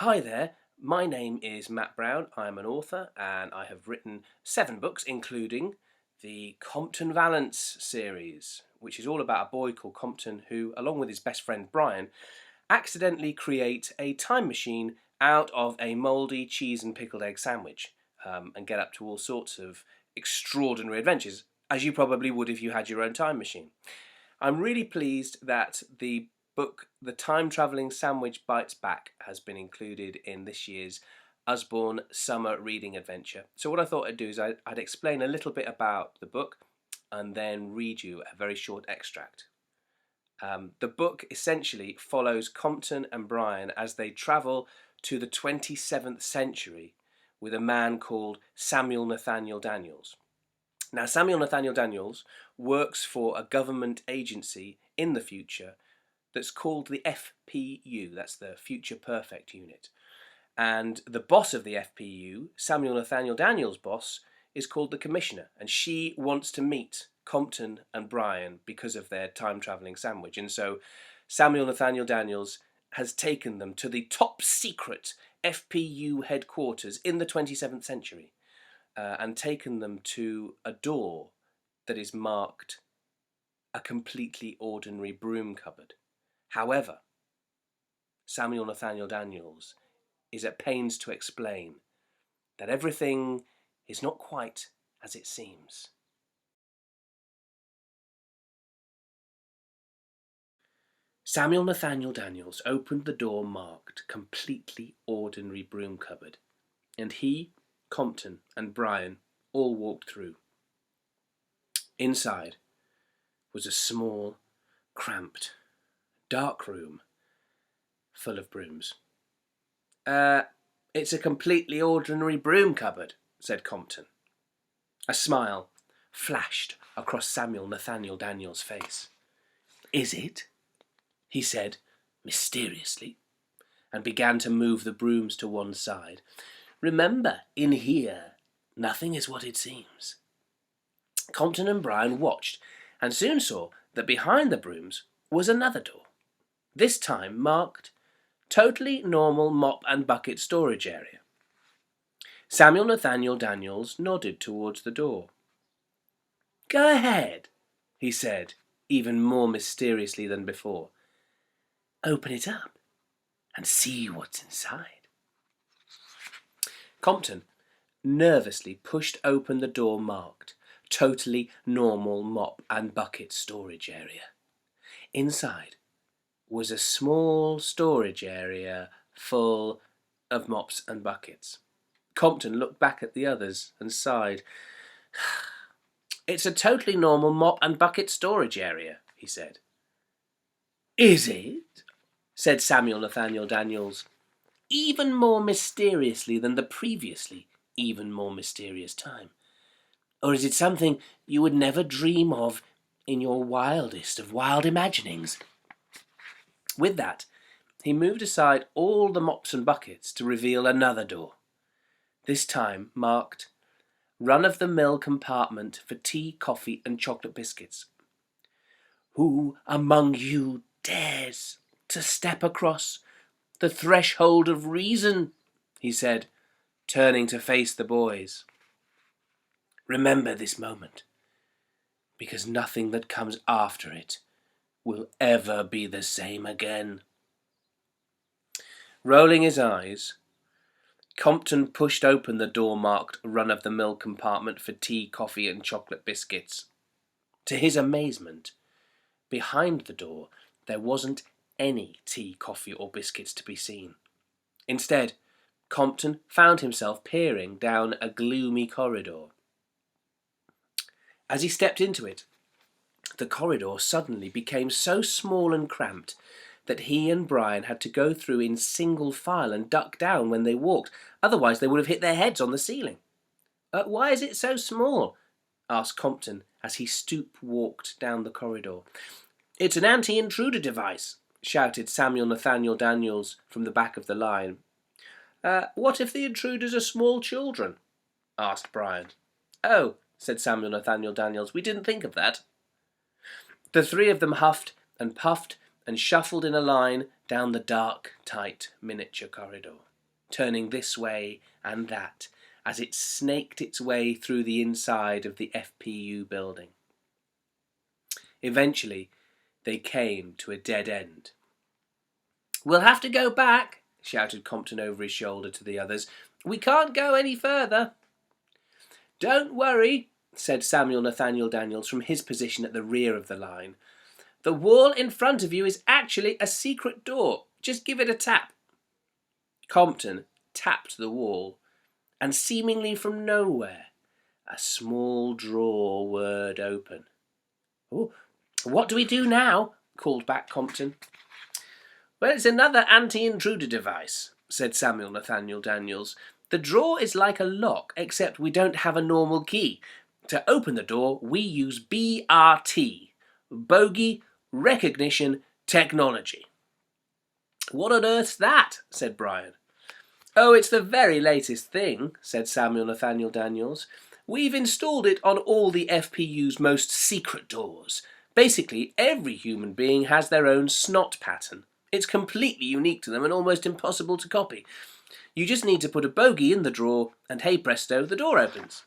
Hi there, my name is Matt Brown. I'm an author and I have written 7 books, including the Compton Valance series, which is all about a boy called Compton who, along with his best friend Brian, accidentally create a time machine out of a mouldy cheese and pickled egg sandwich and get up to all sorts of extraordinary adventures, as you probably would if you had your own time machine. I'm really pleased that the book The Time Travelling Sandwich Bites Back has been included in this year's Usborne Summer Reading Adventure. So what I thought I'd do is I'd explain a little bit about the book and then read you a very short extract. The book essentially follows Compton and Brian as they travel to the 27th century with a man called Samuel Nathaniel Daniels. Now, Samuel Nathaniel Daniels works for a government agency in the future that's called the FPU, that's the Future Perfect Unit. And the boss of the FPU, Samuel Nathaniel Daniels' boss, is called the Commissioner, and she wants to meet Compton and Brian because of their time-travelling sandwich. And so Samuel Nathaniel Daniels has taken them to the top secret FPU headquarters in the 27th century. And taken them to a door that is marked a completely ordinary broom cupboard. However, Samuel Nathaniel Daniels is at pains to explain that everything is not quite as it seems. Samuel Nathaniel Daniels opened the door marked completely ordinary broom cupboard, and he, Compton, and Brian all walked through. Inside was a small, cramped, dark room full of brooms. It's a completely ordinary broom cupboard, said Compton. A smile flashed across Samuel Nathaniel Daniels' face. Is it? He said mysteriously, and began to move the brooms to one side. Remember, in here, nothing is what it seems. Compton and Brian watched, and soon saw that behind the brooms was another door, this time marked totally normal mop and bucket storage area. Samuel Nathaniel Daniels nodded towards the door. Go ahead, he said, even more mysteriously than before. Open it up and see what's inside. Compton nervously pushed open the door marked totally normal mop and bucket storage area. Inside was a small storage area full of mops and buckets. Compton looked back at the others and sighed. It's a totally normal mop and bucket storage area, he said. Is it? Said Samuel Nathaniel Daniels, even more mysteriously than the previously even more mysterious time. Or is it something you would never dream of in your wildest of wild imaginings? With that, he moved aside all the mops and buckets to reveal another door, this time marked run-of-the-mill compartment for tea, coffee, and chocolate biscuits. Who among you dares to step across the threshold of reason? He said, turning to face the boys. Remember this moment, because nothing that comes after it will ever be the same again. Rolling his eyes, Compton pushed open the door marked run-of-the-mill compartment for tea, coffee, and chocolate biscuits. To his amazement, behind the door there wasn't any tea, coffee, or biscuits to be seen. Instead, Compton found himself peering down a gloomy corridor. As he stepped into it, the corridor suddenly became so small and cramped that he and Brian had to go through in single file and duck down when they walked, otherwise they would have hit their heads on the ceiling. Why is it so small? Asked Compton as he stoop-walked down the corridor. It's an anti-intruder device, shouted Samuel Nathaniel Daniels from the back of the line. What if the intruders are small children? Asked Brian. Oh, said Samuel Nathaniel Daniels, we didn't think of that. The three of them huffed and puffed and shuffled in a line down the dark, tight miniature corridor, turning this way and that as it snaked its way through the inside of the FPU building. Eventually, they came to a dead end. "We'll have to go back," shouted Compton over his shoulder to the others. "We can't go any further." "Don't worry," said Samuel Nathaniel Daniels from his position at the rear of the line. "The wall in front of you is actually a secret door. Just give it a tap." Compton tapped the wall, and seemingly from nowhere, a small drawer whirred open. "Oh, what do we do now?" called back Compton. "Well, it's another anti-intruder device," said Samuel Nathaniel Daniels. "The drawer is like a lock, except we don't have a normal key. To open the door, we use BRT, Bogey Recognition Technology." "What on earth's that?" said Brian. "Oh, it's the very latest thing," said Samuel Nathaniel Daniels. "We've installed it on all the FPU's most secret doors. Basically, every human being has their own snot pattern. It's completely unique to them and almost impossible to copy. You just need to put a bogey in the drawer, and hey presto, the door opens."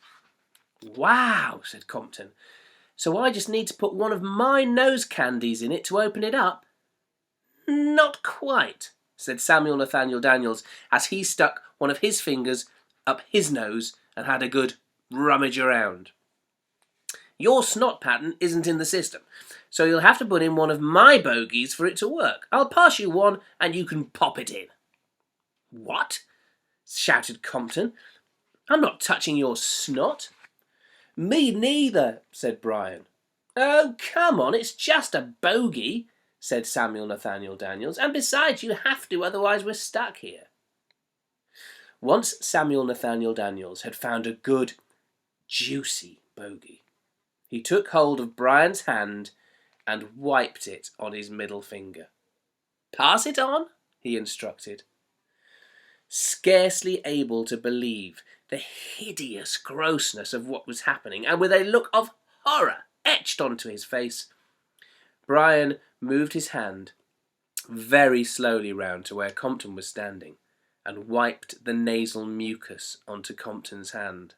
"Wow," said Compton. "So I just need to put one of my nose candies in it to open it up?" "Not quite," said Samuel Nathaniel Daniels, as he stuck one of his fingers up his nose and had a good rummage around. "Your snot pattern isn't in the system, so you'll have to put in one of my bogies for it to work. I'll pass you one and you can pop it in." "What?" shouted Compton. "I'm not touching your snot." "Me neither," said Brian. "Oh, come on, it's just a bogey," said Samuel Nathaniel Daniels. "And besides, you have to, otherwise we're stuck here." Once Samuel Nathaniel Daniels had found a good, juicy bogey, he took hold of Brian's hand and wiped it on his middle finger. "Pass it on," he instructed. Scarcely able to believe the hideous grossness of what was happening, and with a look of horror etched onto his face, Brian moved his hand very slowly round to where Compton was standing and wiped the nasal mucus onto Compton's hand.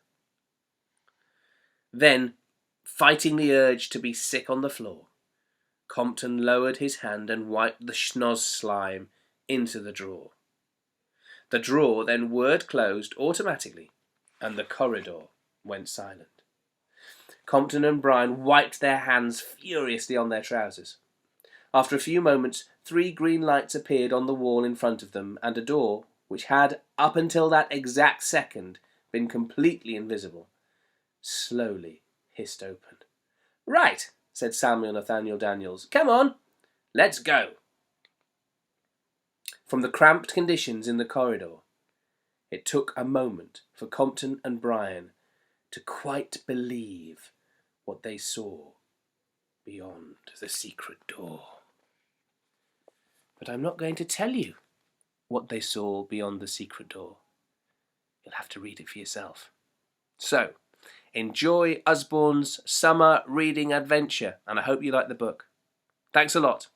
Then, fighting the urge to be sick on the floor, Compton lowered his hand and wiped the schnoz slime into the drawer. The drawer then whirred closed automatically, and the corridor went silent. Compton and Brian wiped their hands furiously on their trousers. After a few moments, 3 green lights appeared on the wall in front of them, and a door, which had, up until that exact second, been completely invisible, slowly hissed open. "Right," said Samuel Nathaniel Daniels. "Come on, let's go." From the cramped conditions in the corridor, it took a moment for Compton and Brian to quite believe what they saw beyond the secret door. But I'm not going to tell you what they saw beyond the secret door. You'll have to read it for yourself. So, enjoy Usborne's summer reading adventure, and I hope you like the book. Thanks a lot.